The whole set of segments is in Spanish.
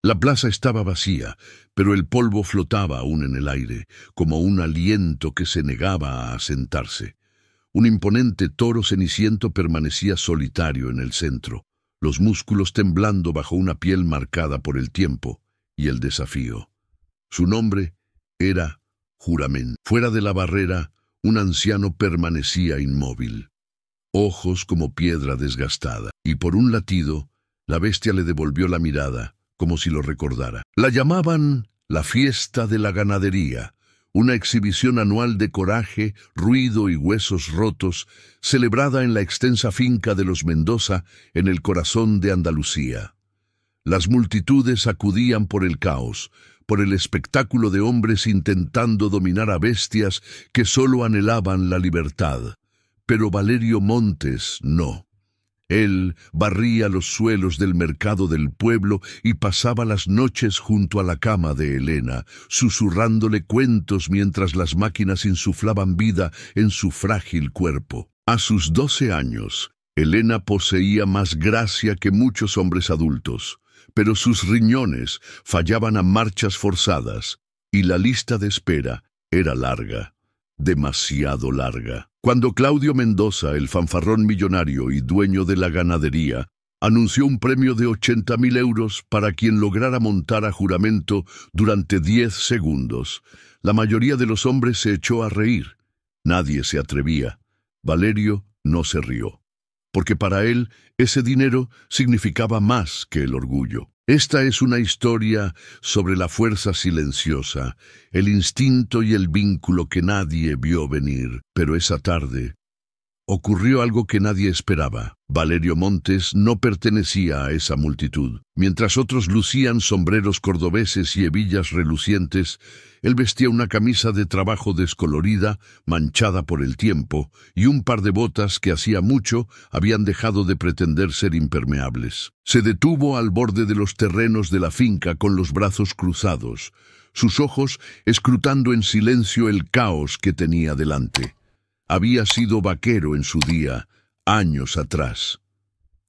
La plaza estaba vacía, pero el polvo flotaba aún en el aire, como un aliento que se negaba a asentarse. Un imponente toro ceniciento permanecía solitario en el centro, los músculos temblando bajo una piel marcada por el tiempo y el desafío. Su nombre era Juramento. Fuera de la barrera, un anciano permanecía inmóvil, ojos como piedra desgastada, y por un latido, la bestia le devolvió la mirada, como si lo recordara. La llamaban la fiesta de la ganadería, una exhibición anual de coraje, ruido y huesos rotos, celebrada en la extensa finca de los Mendoza, en el corazón de Andalucía. Las multitudes acudían por el caos, por el espectáculo de hombres intentando dominar a bestias que solo anhelaban la libertad. Pero Valerio Montes no. Él barría los suelos del mercado del pueblo y pasaba las noches junto a la cama de Elena, susurrándole cuentos mientras las máquinas insuflaban vida en su frágil cuerpo. A sus 12 años, Elena poseía más gracia que muchos hombres adultos, pero sus riñones fallaban a marchas forzadas, y la lista de espera era larga, demasiado larga. Cuando Claudio Mendoza, el fanfarrón millonario y dueño de la ganadería, anunció un premio de 80.000 euros para quien lograra montar a Juramento durante 10 segundos, la mayoría de los hombres se echó a reír. Nadie se atrevía. Valerio no se rió, porque para él ese dinero significaba más que el orgullo. Esta es una historia sobre la fuerza silenciosa, el instinto y el vínculo que nadie vio venir. Pero esa tarde ocurrió algo que nadie esperaba. Valerio Montes no pertenecía a esa multitud. Mientras otros lucían sombreros cordobeses y hebillas relucientes, él vestía una camisa de trabajo descolorida, manchada por el tiempo, y un par de botas que hacía mucho habían dejado de pretender ser impermeables. Se detuvo al borde de los terrenos de la finca con los brazos cruzados, sus ojos escrutando en silencio el caos que tenía delante. Había sido vaquero en su día, años atrás,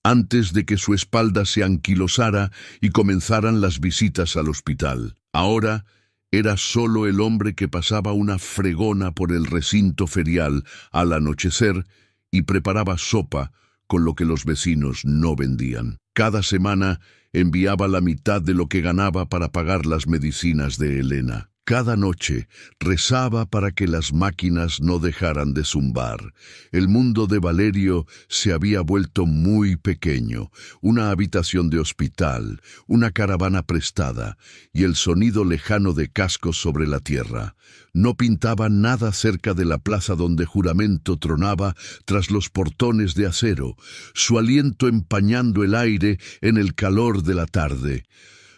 antes de que su espalda se anquilosara y comenzaran las visitas al hospital. Ahora era solo el hombre que pasaba una fregona por el recinto ferial al anochecer y preparaba sopa con lo que los vecinos no vendían. Cada semana enviaba la mitad de lo que ganaba para pagar las medicinas de Elena. Cada noche rezaba para que las máquinas no dejaran de zumbar. El mundo de Valerio se había vuelto muy pequeño, una habitación de hospital, una caravana prestada y el sonido lejano de cascos sobre la tierra. No pintaba nada cerca de la plaza donde Juramento tronaba tras los portones de acero, su aliento empañando el aire en el calor de la tarde.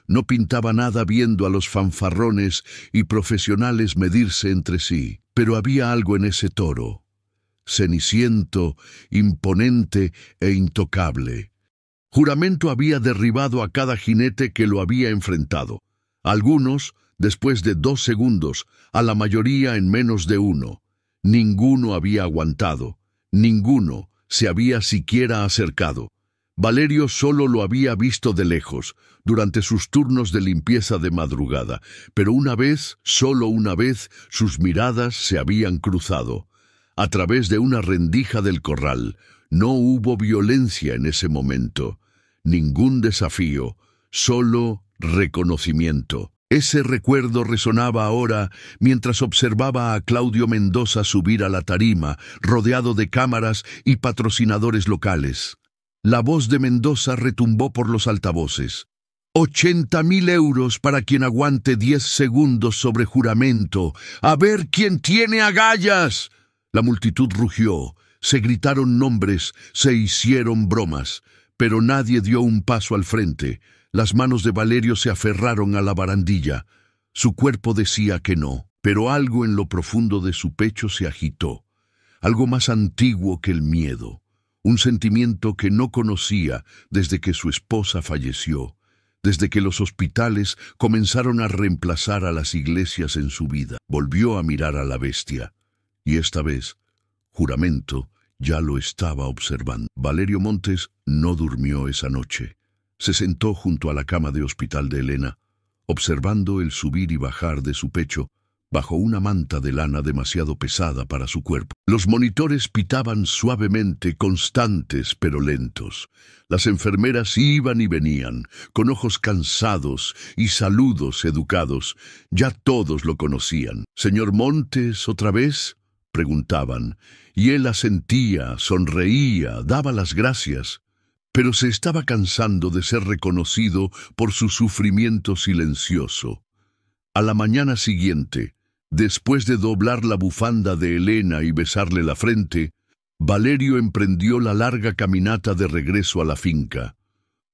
No pintaba nada viendo a los fanfarrones y profesionales medirse entre sí, pero había algo en ese toro, ceniciento, imponente e intocable. Juramento había derribado a cada jinete que lo había enfrentado. Algunos, después de 2 segundos, a la mayoría en menos de 1. Ninguno había aguantado, ninguno se había siquiera acercado. Valerio solo lo había visto de lejos, durante sus turnos de limpieza de madrugada, pero una vez, solo una vez, sus miradas se habían cruzado. A través de una rendija del corral, no hubo violencia en ese momento, ningún desafío, solo reconocimiento. Ese recuerdo resonaba ahora mientras observaba a Claudio Mendoza subir a la tarima, rodeado de cámaras y patrocinadores locales. La voz de Mendoza retumbó por los altavoces. 80.000 euros para quien aguante 10 segundos sobre Juramento. ¡A ver quién tiene agallas! La multitud rugió, se gritaron nombres, se hicieron bromas, pero nadie dio un paso al frente. Las manos de Valerio se aferraron a la barandilla. Su cuerpo decía que no, pero algo en lo profundo de su pecho se agitó, algo más antiguo que el miedo. Un sentimiento que no conocía desde que su esposa falleció, desde que los hospitales comenzaron a reemplazar a las iglesias en su vida. Volvió a mirar a la bestia, y esta vez, Juramento ya lo estaba observando. Valerio Montes no durmió esa noche. Se sentó junto a la cama de hospital de Elena, observando el subir y bajar de su pecho bajo una manta de lana demasiado pesada para su cuerpo. Los monitores pitaban suavemente, constantes pero lentos. Las enfermeras iban y venían, con ojos cansados y saludos educados. Ya todos lo conocían. «¿Señor Montes, otra vez?», preguntaban, y él asentía, sonreía, daba las gracias. Pero se estaba cansando de ser reconocido por su sufrimiento silencioso. A la mañana siguiente, después de doblar la bufanda de Elena y besarle la frente, Valerio emprendió la larga caminata de regreso a la finca.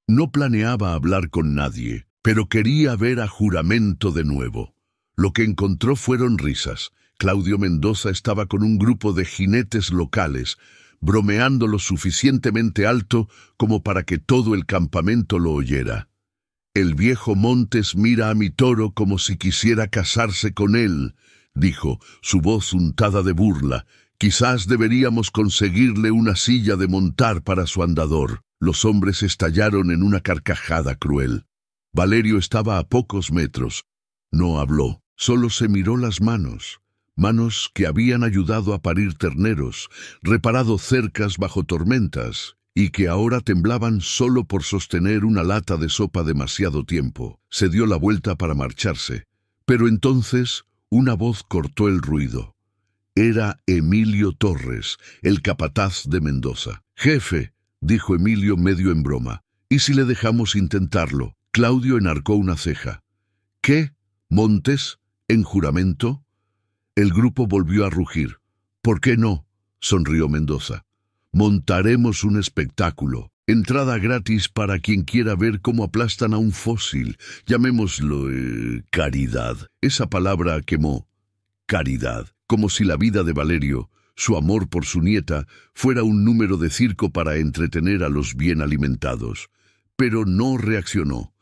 No planeaba hablar con nadie, pero quería ver a Juramento de nuevo. Lo que encontró fueron risas. Claudio Mendoza estaba con un grupo de jinetes locales, bromeando lo suficientemente alto como para que todo el campamento lo oyera. «El viejo Montes mira a mi toro como si quisiera casarse con él», dijo, su voz untada de burla. «Quizás deberíamos conseguirle una silla de montar para su andador». Los hombres estallaron en una carcajada cruel. Valerio estaba a pocos metros. No habló, solo se miró las manos. Manos que habían ayudado a parir terneros, reparado cercas bajo tormentas, y que ahora temblaban solo por sostener una lata de sopa demasiado tiempo. Se dio la vuelta para marcharse, pero entonces una voz cortó el ruido. Era Emilio Torres, el capataz de Mendoza. «Jefe», dijo Emilio medio en broma, «¿y si le dejamos intentarlo?». Claudio enarcó una ceja. «¿Qué? ¿Montes? ¿En juramento?». El grupo volvió a rugir. «¿Por qué no?», sonrió Mendoza. «Montaremos un espectáculo. Entrada gratis para quien quiera ver cómo aplastan a un fósil. Llamémoslo caridad». Esa palabra quemó. Caridad. Como si la vida de Valerio, su amor por su nieta, fuera un número de circo para entretener a los bien alimentados. Pero no reaccionó.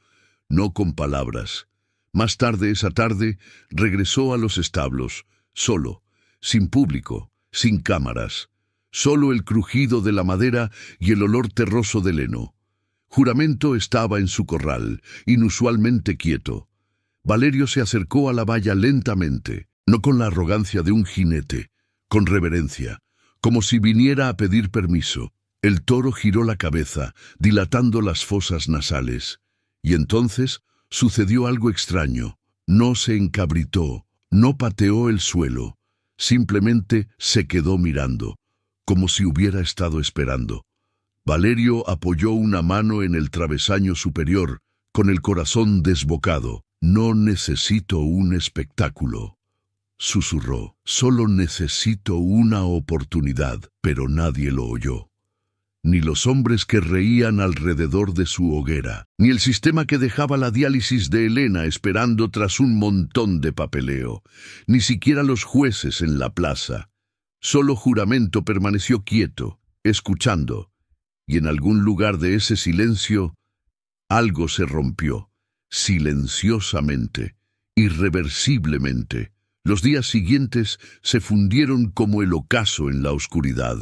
No con palabras. Más tarde esa tarde regresó a los establos, solo, sin público, sin cámaras. Solo el crujido de la madera y el olor terroso del heno. Juramento estaba en su corral, inusualmente quieto. Valerio se acercó a la valla lentamente, no con la arrogancia de un jinete, con reverencia, como si viniera a pedir permiso. El toro giró la cabeza, dilatando las fosas nasales. Y entonces sucedió algo extraño. No se encabritó, no pateó el suelo, simplemente se quedó mirando, como si hubiera estado esperando. Valerio apoyó una mano en el travesaño superior, con el corazón desbocado. «No necesito un espectáculo», susurró. «Solo necesito una oportunidad». Pero nadie lo oyó. Ni los hombres que reían alrededor de su hoguera, ni el sistema que dejaba la diálisis de Elena esperando tras un montón de papeleo, ni siquiera los jueces en la plaza. Solo Juramento permaneció quieto, escuchando, y en algún lugar de ese silencio, algo se rompió, silenciosamente, irreversiblemente. Los días siguientes se fundieron como el ocaso en la oscuridad.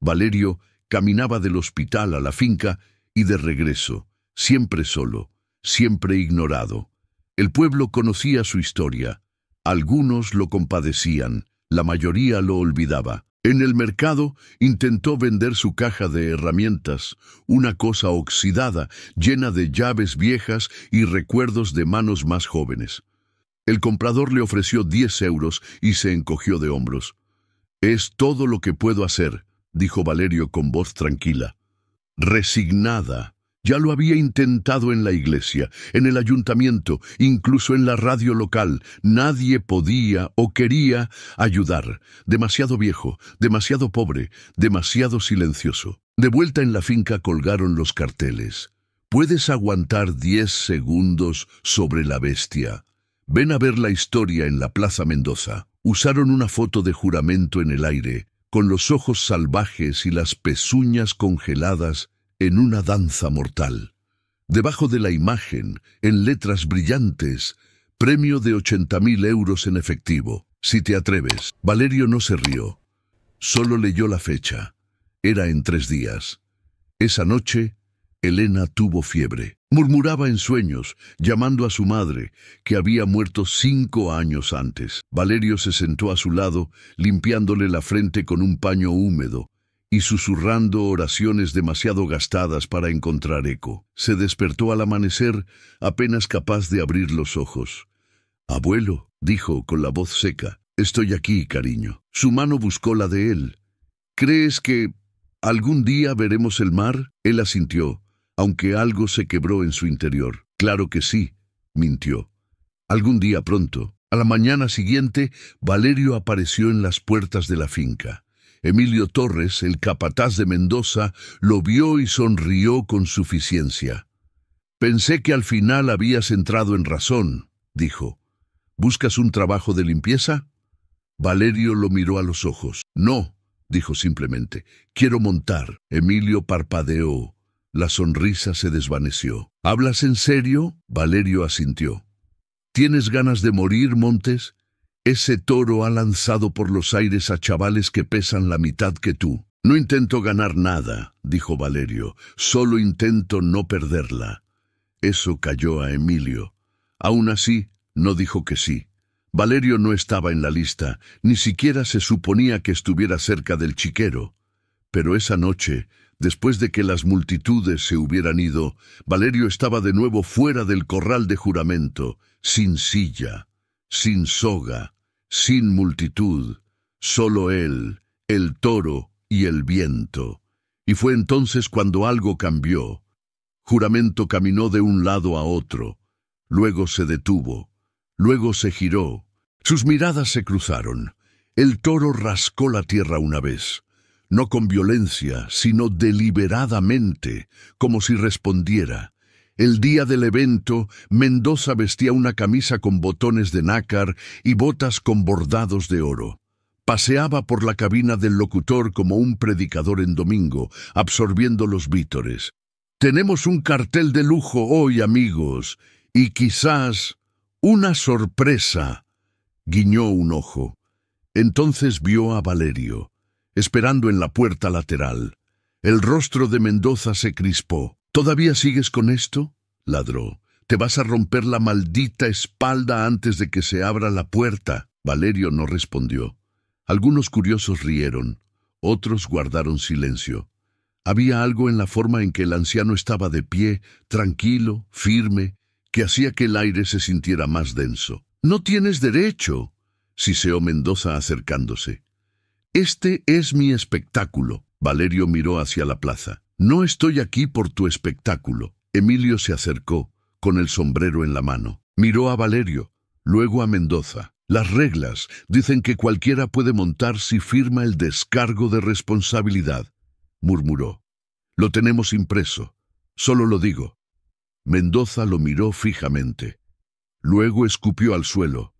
Valerio caminaba del hospital a la finca y de regreso, siempre solo, siempre ignorado. El pueblo conocía su historia. Algunos lo compadecían, la mayoría lo olvidaba. En el mercado intentó vender su caja de herramientas, una cosa oxidada, llena de llaves viejas y recuerdos de manos más jóvenes. El comprador le ofreció 10 euros y se encogió de hombros. «Es todo lo que puedo hacer», dijo Valerio con voz tranquila. Resignada. Ya lo había intentado en la iglesia, en el ayuntamiento, incluso en la radio local. Nadie podía o quería ayudar. Demasiado viejo, demasiado pobre, demasiado silencioso. De vuelta en la finca colgaron los carteles. «Puedes aguantar 10 segundos sobre la bestia. Ven a ver la historia en la Plaza Mendoza». Usaron una foto de Juramento en el aire, con los ojos salvajes y las pezuñas congeladas en una danza mortal. Debajo de la imagen, en letras brillantes, premio de 80.000 euros en efectivo. «Si te atreves». Valerio no se rió. Solo leyó la fecha. Era en 3 días. Esa noche, Helena tuvo fiebre. Murmuraba en sueños, llamando a su madre, que había muerto 5 años antes. Valerio se sentó a su lado, limpiándole la frente con un paño húmedo y susurrando oraciones demasiado gastadas para encontrar eco. Se despertó al amanecer, apenas capaz de abrir los ojos. «Abuelo», dijo con la voz seca, «estoy aquí, cariño». Su mano buscó la de él. «¿Crees que algún día veremos el mar?» Él asintió, aunque algo se quebró en su interior. «Claro que sí», mintió. «Algún día pronto». A la mañana siguiente, Valerio apareció en las puertas de la finca. Emilio Torres, el capataz de Mendoza, lo vio y sonrió con suficiencia. «Pensé que al final habías entrado en razón», dijo. «¿Buscas un trabajo de limpieza?» Valerio lo miró a los ojos. «No», dijo simplemente, «quiero montar». Emilio parpadeó. La sonrisa se desvaneció. «¿Hablas en serio?» Valerio asintió. «¿Tienes ganas de morir, Montes? Ese toro ha lanzado por los aires a chavales que pesan la mitad que tú». «No intento ganar nada», dijo Valerio. «Solo intento no perderla». Eso cayó a Emilio. Aún así, no dijo que sí. Valerio no estaba en la lista, ni siquiera se suponía que estuviera cerca del chiquero. Pero esa noche, después de que las multitudes se hubieran ido, Valerio estaba de nuevo fuera del corral de Juramento, sin silla, sin soga, sin multitud, solo él, el toro y el viento. Y fue entonces cuando algo cambió. Juramento caminó de un lado a otro, luego se detuvo, luego se giró. Sus miradas se cruzaron. El toro rascó la tierra una vez, no con violencia, sino deliberadamente, como si respondiera. El día del evento, Mendoza vestía una camisa con botones de nácar y botas con bordados de oro. Paseaba por la cabina del locutor como un predicador en domingo, absorbiendo los vítores. «Tenemos un cartel de lujo hoy, amigos, y quizás una sorpresa». Guiñó un ojo. Entonces vio a Valerio, esperando en la puerta lateral. El rostro de Mendoza se crispó. «¿Todavía sigues con esto?», ladró. «Te vas a romper la maldita espalda antes de que se abra la puerta». Valerio no respondió. Algunos curiosos rieron, otros guardaron silencio. Había algo en la forma en que el anciano estaba de pie, tranquilo, firme, que hacía que el aire se sintiera más denso. «No tienes derecho», siseó Mendoza acercándose. «Este es mi espectáculo». Valerio miró hacia la plaza. «No estoy aquí por tu espectáculo». Emilio se acercó, con el sombrero en la mano. Miró a Valerio, luego a Mendoza. «Las reglas dicen que cualquiera puede montar si firma el descargo de responsabilidad», murmuró. «Lo tenemos impreso. Solo lo digo». Mendoza lo miró fijamente. Luego escupió al suelo.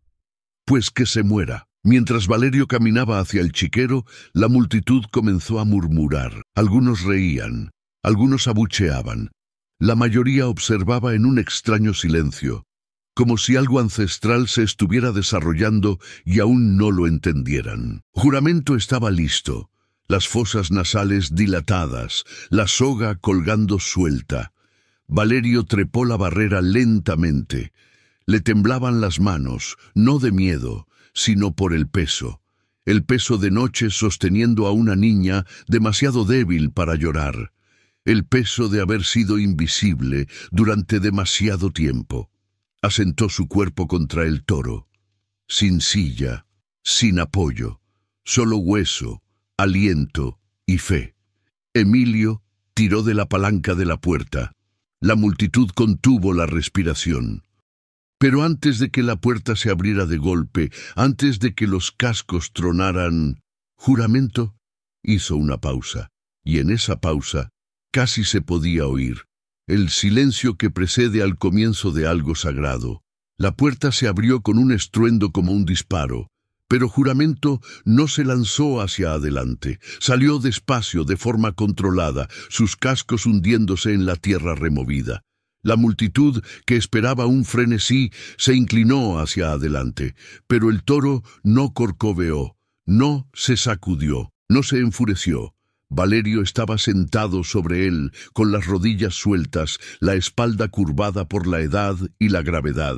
«Pues que se muera». Mientras Valerio caminaba hacia el chiquero, la multitud comenzó a murmurar. Algunos reían, algunos abucheaban. La mayoría observaba en un extraño silencio, como si algo ancestral se estuviera desarrollando y aún no lo entendieran. Juramento estaba listo, las fosas nasales dilatadas, la soga colgando suelta. Valerio trepó la barrera lentamente. Le temblaban las manos, no de miedo, sino por el peso de noche sosteniendo a una niña demasiado débil para llorar, el peso de haber sido invisible durante demasiado tiempo. Asentó su cuerpo contra el toro, sin silla, sin apoyo, solo hueso, aliento y fe. Emilio tiró de la palanca de la puerta. La multitud contuvo la respiración. Pero antes de que la puerta se abriera de golpe, antes de que los cascos tronaran, Juramento hizo una pausa, y en esa pausa casi se podía oír el silencio que precede al comienzo de algo sagrado. La puerta se abrió con un estruendo como un disparo, pero Juramento no se lanzó hacia adelante. Salió despacio, de forma controlada, sus cascos hundiéndose en la tierra removida. La multitud, que esperaba un frenesí, se inclinó hacia adelante, pero el toro no corcoveó, no se sacudió, no se enfureció. Valerio estaba sentado sobre él, con las rodillas sueltas, la espalda curvada por la edad y la gravedad.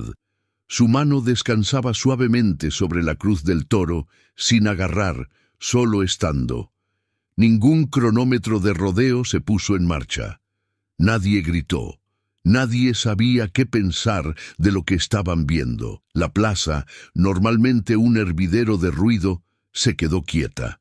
Su mano descansaba suavemente sobre la cruz del toro, sin agarrar, solo estando. Ningún cronómetro de rodeo se puso en marcha. Nadie gritó. Nadie sabía qué pensar de lo que estaban viendo. La plaza, normalmente un hervidero de ruido, se quedó quieta.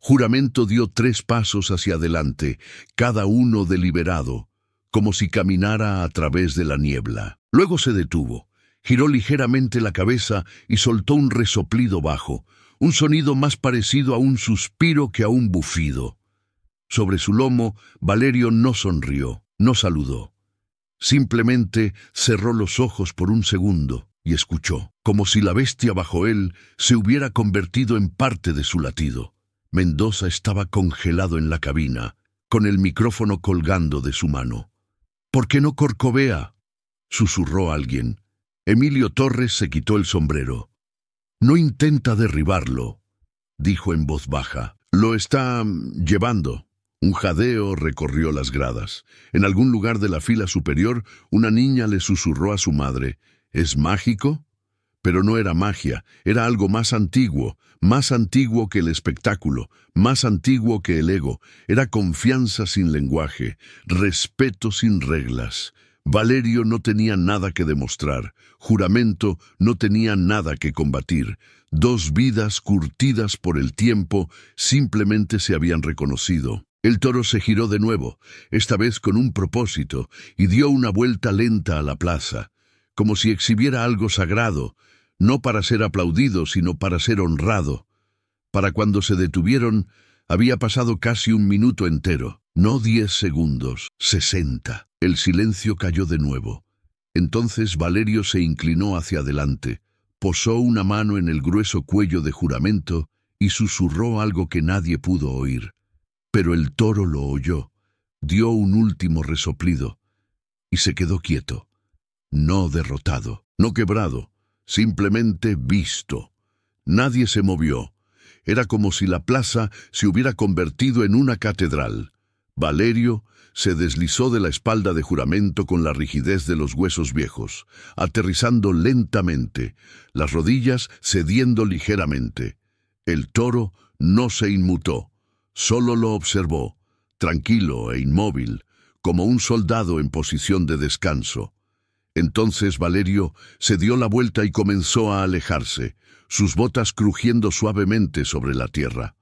Juramento dio 3 pasos hacia adelante, cada uno deliberado, como si caminara a través de la niebla. Luego se detuvo, giró ligeramente la cabeza y soltó un resoplido bajo, un sonido más parecido a un suspiro que a un bufido. Sobre su lomo, Valerio no sonrió, no saludó. Simplemente cerró los ojos por un segundo y escuchó, como si la bestia bajo él se hubiera convertido en parte de su latido. Mendoza estaba congelado en la cabina, con el micrófono colgando de su mano. «¿Por qué no corcovea?», susurró alguien. Emilio Torres se quitó el sombrero. «No intenta derribarlo», dijo en voz baja. «Lo está llevando». Un jadeo recorrió las gradas. En algún lugar de la fila superior, una niña le susurró a su madre: «¿Es mágico?». Pero no era magia, era algo más antiguo que el espectáculo, más antiguo que el ego. Era confianza sin lenguaje, respeto sin reglas. Valerio no tenía nada que demostrar, Juramento no tenía nada que combatir. 2 vidas curtidas por el tiempo simplemente se habían reconocido. El toro se giró de nuevo, esta vez con un propósito, y dio una vuelta lenta a la plaza, como si exhibiera algo sagrado, no para ser aplaudido, sino para ser honrado. Para cuando se detuvieron, había pasado casi 1 minuto entero, no 10 segundos, 60. El silencio cayó de nuevo. Entonces Valerio se inclinó hacia adelante, posó una mano en el grueso cuello de Juramento y susurró algo que nadie pudo oír. Pero el toro lo oyó, dio un último resoplido y se quedó quieto, no derrotado, no quebrado, simplemente visto. Nadie se movió. Era como si la plaza se hubiera convertido en una catedral. Valerio se deslizó de la espalda de Juramento con la rigidez de los huesos viejos, aterrizando lentamente, las rodillas cediendo ligeramente. El toro no se inmutó, solo lo observó, tranquilo e inmóvil, como un soldado en posición de descanso. Entonces Valerio se dio la vuelta y comenzó a alejarse, sus botas crujiendo suavemente sobre la tierra.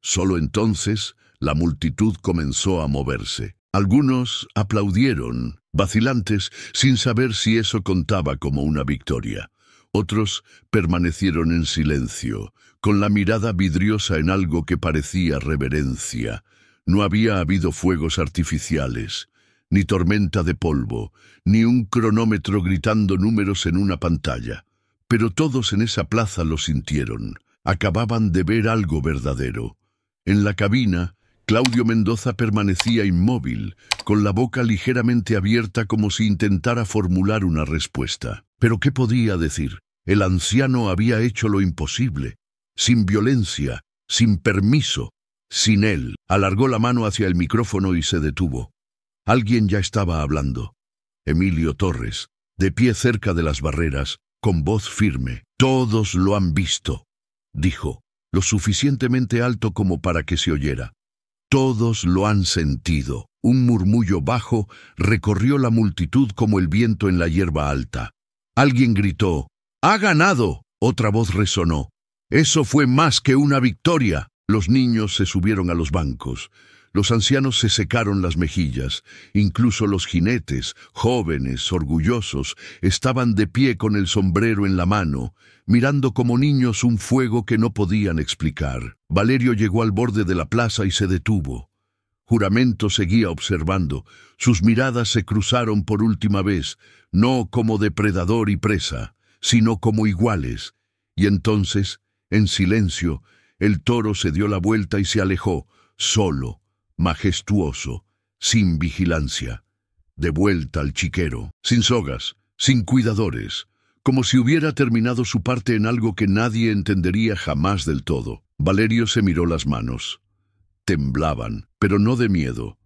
Solo entonces la multitud comenzó a moverse. Algunos aplaudieron, vacilantes, sin saber si eso contaba como una victoria. Otros permanecieron en silencio, con la mirada vidriosa en algo que parecía reverencia. No había habido fuegos artificiales, ni tormenta de polvo, ni un cronómetro gritando números en una pantalla. Pero todos en esa plaza lo sintieron. Acababan de ver algo verdadero. En la cabina, Claudio Mendoza permanecía inmóvil, con la boca ligeramente abierta como si intentara formular una respuesta. ¿Pero qué podía decir? El anciano había hecho lo imposible, sin violencia, sin permiso, sin él. Alargó la mano hacia el micrófono y se detuvo. Alguien ya estaba hablando. Emilio Torres, de pie cerca de las barreras, con voz firme. «Todos lo han visto», dijo, lo suficientemente alto como para que se oyera. «Todos lo han sentido». Un murmullo bajo recorrió la multitud como el viento en la hierba alta. Alguien gritó: «¡Ha ganado!». Otra voz resonó: «Eso fue más que una victoria». Los niños se subieron a los bancos. Los ancianos se secaron las mejillas. Incluso los jinetes, jóvenes, orgullosos, estaban de pie con el sombrero en la mano, mirando como niños un fuego que no podían explicar. Valerio llegó al borde de la plaza y se detuvo. Juramento seguía observando. Sus miradas se cruzaron por última vez, no como depredador y presa, sino como iguales. Y entonces, en silencio, el toro se dio la vuelta y se alejó, solo, majestuoso, sin vigilancia, de vuelta al chiquero, sin sogas, sin cuidadores, como si hubiera terminado su parte en algo que nadie entendería jamás del todo. Valerio se miró las manos. Temblaban, pero no de miedo,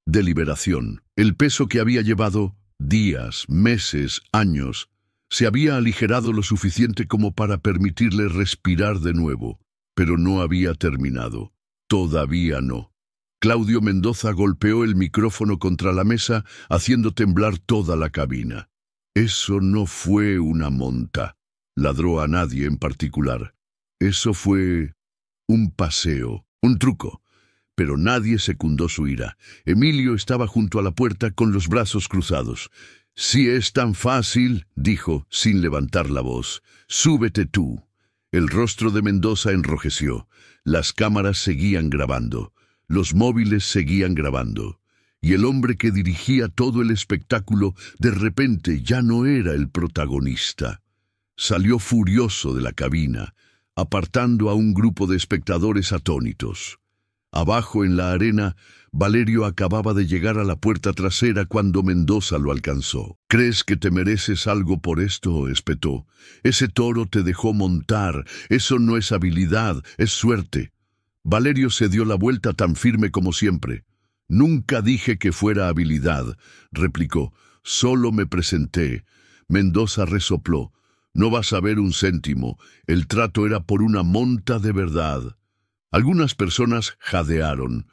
de liberación. El peso que había llevado días, meses, años, se había aligerado lo suficiente como para permitirle respirar de nuevo, pero no había terminado. Todavía no. Claudio Mendoza golpeó el micrófono contra la mesa, haciendo temblar toda la cabina. Eso no fue una monta, ladró a nadie en particular. Eso fue un paseo, un truco. Pero nadie secundó su ira. Emilio estaba junto a la puerta con los brazos cruzados. «Si es tan fácil», dijo, sin levantar la voz, «súbete tú». El rostro de Mendoza enrojeció. Las cámaras seguían grabando. Los móviles seguían grabando. Y el hombre que dirigía todo el espectáculo de repente ya no era el protagonista. Salió furioso de la cabina, apartando a un grupo de espectadores atónitos. Abajo en la arena, Valerio acababa de llegar a la puerta trasera cuando Mendoza lo alcanzó. «¿Crees que te mereces algo por esto?», espetó. «Ese toro te dejó montar. Eso no es habilidad, es suerte». Valerio se dio la vuelta tan firme como siempre. «Nunca dije que fuera habilidad», replicó. «Solo me presenté». Mendoza resopló. «No vas a ver un céntimo. El trato era por una monta de verdad». Algunas personas jadearon.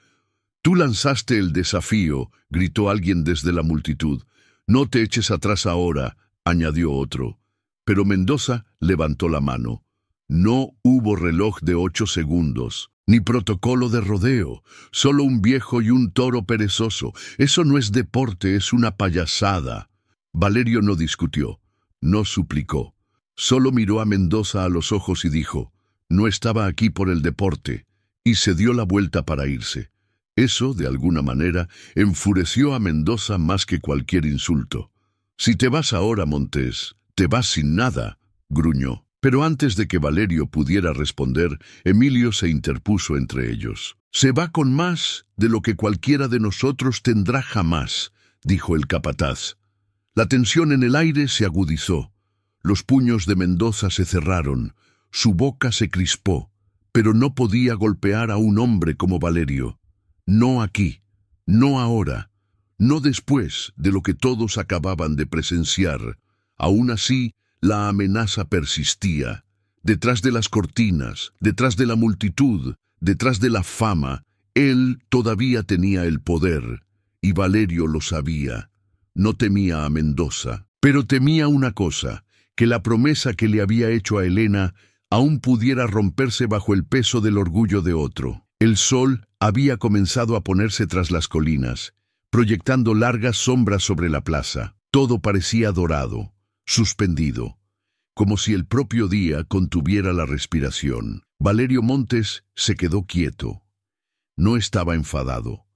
«Tú lanzaste el desafío», gritó alguien desde la multitud. «No te eches atrás ahora», añadió otro. Pero Mendoza levantó la mano. No hubo reloj de 8 segundos, ni protocolo de rodeo, solo un viejo y un toro perezoso. Eso no es deporte, es una payasada. Valerio no discutió, no suplicó. Solo miró a Mendoza a los ojos y dijo: «No estaba aquí por el deporte», y se dio la vuelta para irse. Eso, de alguna manera, enfureció a Mendoza más que cualquier insulto. «Si te vas ahora, Montes, te vas sin nada», gruñó. Pero antes de que Valerio pudiera responder, Emilio se interpuso entre ellos. «Se va con más de lo que cualquiera de nosotros tendrá jamás», dijo el capataz. La tensión en el aire se agudizó. Los puños de Mendoza se cerraron, su boca se crispó, pero no podía golpear a un hombre como Valerio. No aquí, no ahora, no después de lo que todos acababan de presenciar. Aún así, la amenaza persistía. Detrás de las cortinas, detrás de la multitud, detrás de la fama, él todavía tenía el poder, y Valerio lo sabía. No temía a Mendoza, pero temía una cosa: que la promesa que le había hecho a Elena aún pudiera romperse bajo el peso del orgullo de otro. El sol había comenzado a ponerse tras las colinas, proyectando largas sombras sobre la plaza. Todo parecía dorado, suspendido, como si el propio día contuviera la respiración. Valerio Montes se quedó quieto. No estaba enfadado,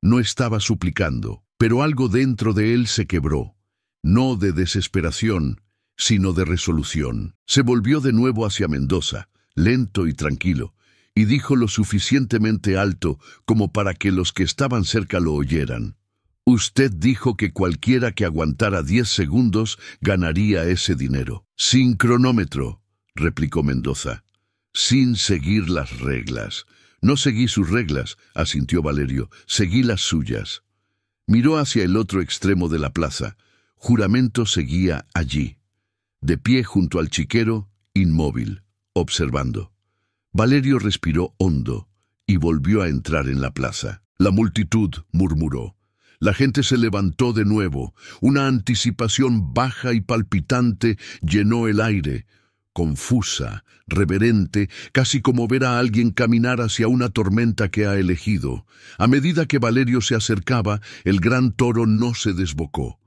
no estaba suplicando, pero algo dentro de él se quebró, no de desesperación, sino de resolución. Se volvió de nuevo hacia Mendoza, lento y tranquilo, y dijo lo suficientemente alto como para que los que estaban cerca lo oyeran: «Usted dijo que cualquiera que aguantara 10 segundos ganaría ese dinero». «Sin cronómetro», replicó Mendoza. «Sin seguir las reglas». «No seguí sus reglas», asintió Valerio. «Seguí las suyas». Miró hacia el otro extremo de la plaza. Juramento seguía allí, de pie junto al chiquero, inmóvil, observando. Valerio respiró hondo y volvió a entrar en la plaza. La multitud murmuró. La gente se levantó de nuevo. Una anticipación baja y palpitante llenó el aire, confusa, reverente, casi como ver a alguien caminar hacia una tormenta que ha elegido. A medida que Valerio se acercaba, el gran toro no se desbocó.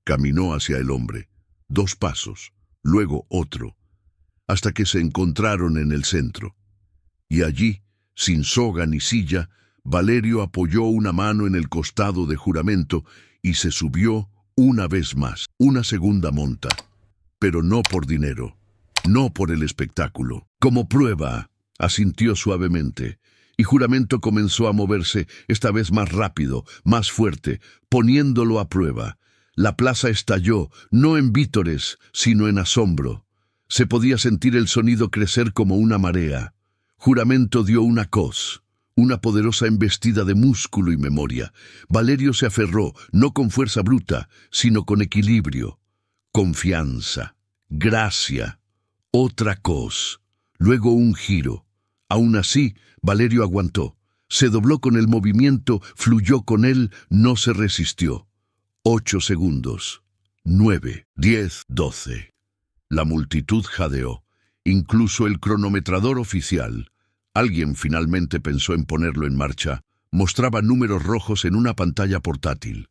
Caminó hacia el hombre. 2 pasos, luego otro, hasta que se encontraron en el centro. Y allí, sin soga ni silla, Valerio apoyó una mano en el costado de Juramento y se subió una vez más, una segunda monta. Pero no por dinero, no por el espectáculo. Como prueba, asintió suavemente, y Juramento comenzó a moverse, esta vez más rápido, más fuerte, poniéndolo a prueba. La plaza estalló, no en vítores, sino en asombro. Se podía sentir el sonido crecer como una marea. Juramento dio una coz, una poderosa embestida de músculo y memoria. Valerio se aferró, no con fuerza bruta, sino con equilibrio, confianza, gracia, otra cosa. Luego un giro. Aún así, Valerio aguantó. Se dobló con el movimiento, fluyó con él, no se resistió. 8 segundos. 9, 10, 12. La multitud jadeó. Incluso el cronometrador oficial, alguien finalmente pensó en ponerlo en marcha, mostraba números rojos en una pantalla portátil.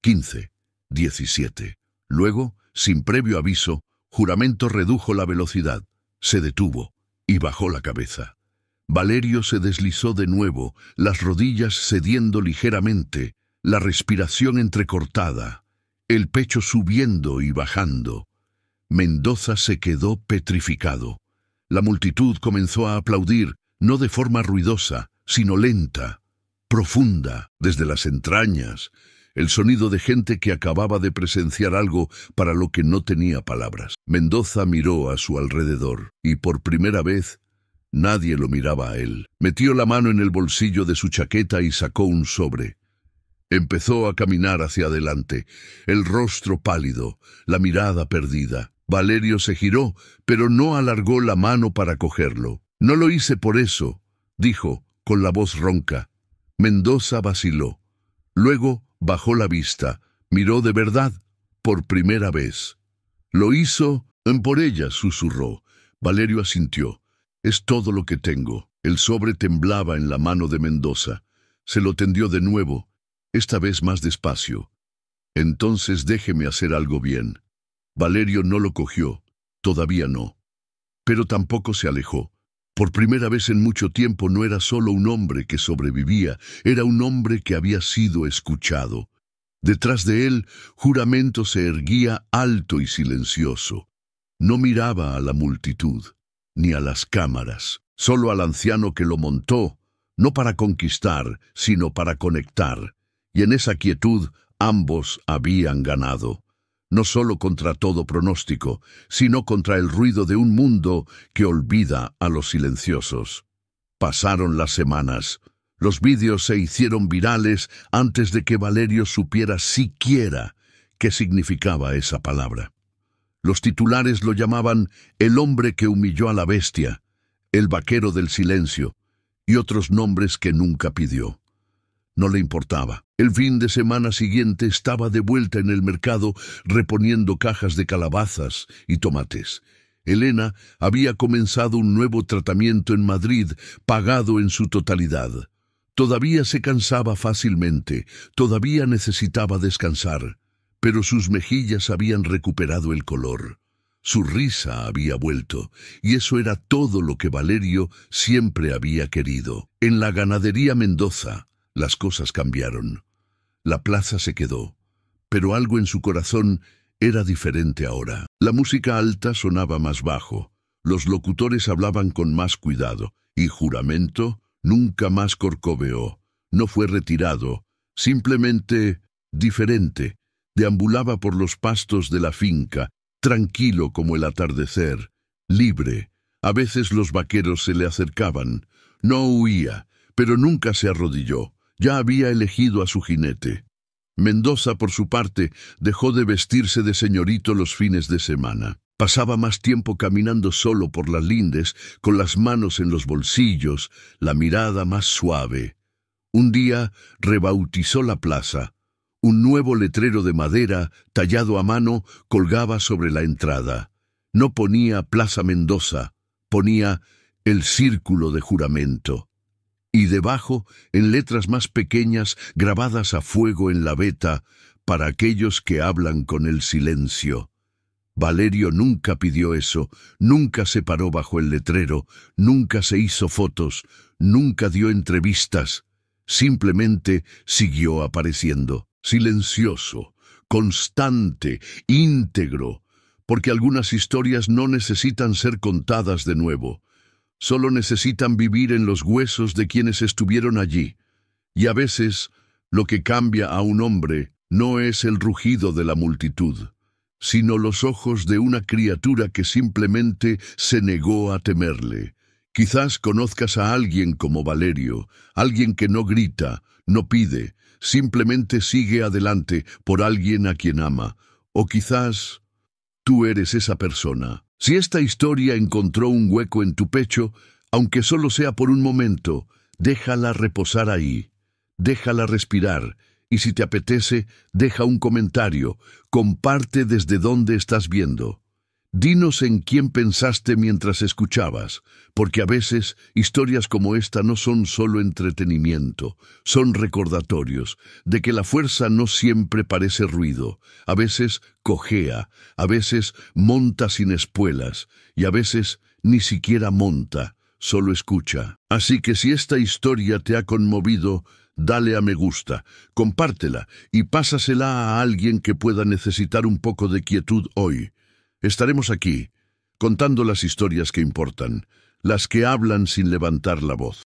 15, 17. Luego, sin previo aviso, Juramento redujo la velocidad, se detuvo y bajó la cabeza. Valerio se deslizó de nuevo, las rodillas cediendo ligeramente, la respiración entrecortada, el pecho subiendo y bajando. Mendoza se quedó petrificado. La multitud comenzó a aplaudir, no de forma ruidosa, sino lenta, profunda, desde las entrañas, el sonido de gente que acababa de presenciar algo para lo que no tenía palabras. Mendoza miró a su alrededor, y por primera vez, nadie lo miraba a él. Metió la mano en el bolsillo de su chaqueta y sacó un sobre. Empezó a caminar hacia adelante, el rostro pálido, la mirada perdida. Valerio se giró, pero no alargó la mano para cogerlo. «No lo hice por eso», dijo, con la voz ronca. Mendoza vaciló. Luego bajó la vista, miró de verdad, por primera vez. «Lo hizo por ella», susurró. Valerio asintió. «Es todo lo que tengo». El sobre temblaba en la mano de Mendoza. Se lo tendió de nuevo, esta vez más despacio. «Entonces déjeme hacer algo bien». Valerio no lo cogió, todavía no. Pero tampoco se alejó. Por primera vez en mucho tiempo no era solo un hombre que sobrevivía, era un hombre que había sido escuchado. Detrás de él, Juramento se erguía alto y silencioso. No miraba a la multitud, ni a las cámaras, solo al anciano que lo montó, no para conquistar, sino para conectar. Y en esa quietud ambos habían ganado. No solo contra todo pronóstico, sino contra el ruido de un mundo que olvida a los silenciosos. Pasaron las semanas. Los vídeos se hicieron virales antes de que Valerio supiera siquiera qué significaba esa palabra. Los titulares lo llamaban el hombre que humilló a la bestia, el vaquero del silencio, y otros nombres que nunca pidió. No le importaba. El fin de semana siguiente estaba de vuelta en el mercado reponiendo cajas de calabazas y tomates. Elena había comenzado un nuevo tratamiento en Madrid, pagado en su totalidad. Todavía se cansaba fácilmente, todavía necesitaba descansar, pero sus mejillas habían recuperado el color. Su risa había vuelto, y eso era todo lo que Valerio siempre había querido. En la ganadería Mendoza, las cosas cambiaron. La plaza se quedó, pero algo en su corazón era diferente ahora. La música alta sonaba más bajo, los locutores hablaban con más cuidado, y Juramento nunca más corcoveó, no fue retirado, simplemente diferente. Deambulaba por los pastos de la finca, tranquilo como el atardecer, libre. A veces los vaqueros se le acercaban. No huía, pero nunca se arrodilló. Ya había elegido a su jinete. Mendoza, por su parte, dejó de vestirse de señorito los fines de semana. Pasaba más tiempo caminando solo por las lindes, con las manos en los bolsillos, la mirada más suave. Un día rebautizó la plaza. Un nuevo letrero de madera, tallado a mano, colgaba sobre la entrada. No ponía Plaza Mendoza, ponía el Círculo de Juramento. Y debajo, en letras más pequeñas, grabadas a fuego en la veta, para aquellos que hablan con el silencio. Valerio nunca pidió eso, nunca se paró bajo el letrero, nunca se hizo fotos, nunca dio entrevistas. Simplemente siguió apareciendo, silencioso, constante, íntegro, porque algunas historias no necesitan ser contadas de nuevo. Solo necesitan vivir en los huesos de quienes estuvieron allí. Y a veces, lo que cambia a un hombre no es el rugido de la multitud, sino los ojos de una criatura que simplemente se negó a temerle, Quizás conozcas a alguien como Valerio, alguien que no grita, no pide, simplemente sigue adelante por alguien a quien ama. O quizás tú eres esa persona. Si esta historia encontró un hueco en tu pecho, aunque solo sea por un momento, déjala reposar ahí, déjala respirar, y si te apetece, deja un comentario, comparte desde dónde estás viendo. Dinos en quién pensaste mientras escuchabas, porque a veces historias como esta no son solo entretenimiento, son recordatorios de que la fuerza no siempre parece ruido, a veces cojea, a veces monta sin espuelas y a veces ni siquiera monta, solo escucha. Así que si esta historia te ha conmovido, dale a me gusta, compártela y pásasela a alguien que pueda necesitar un poco de quietud hoy. Estaremos aquí, contando las historias que importan, las que hablan sin levantar la voz.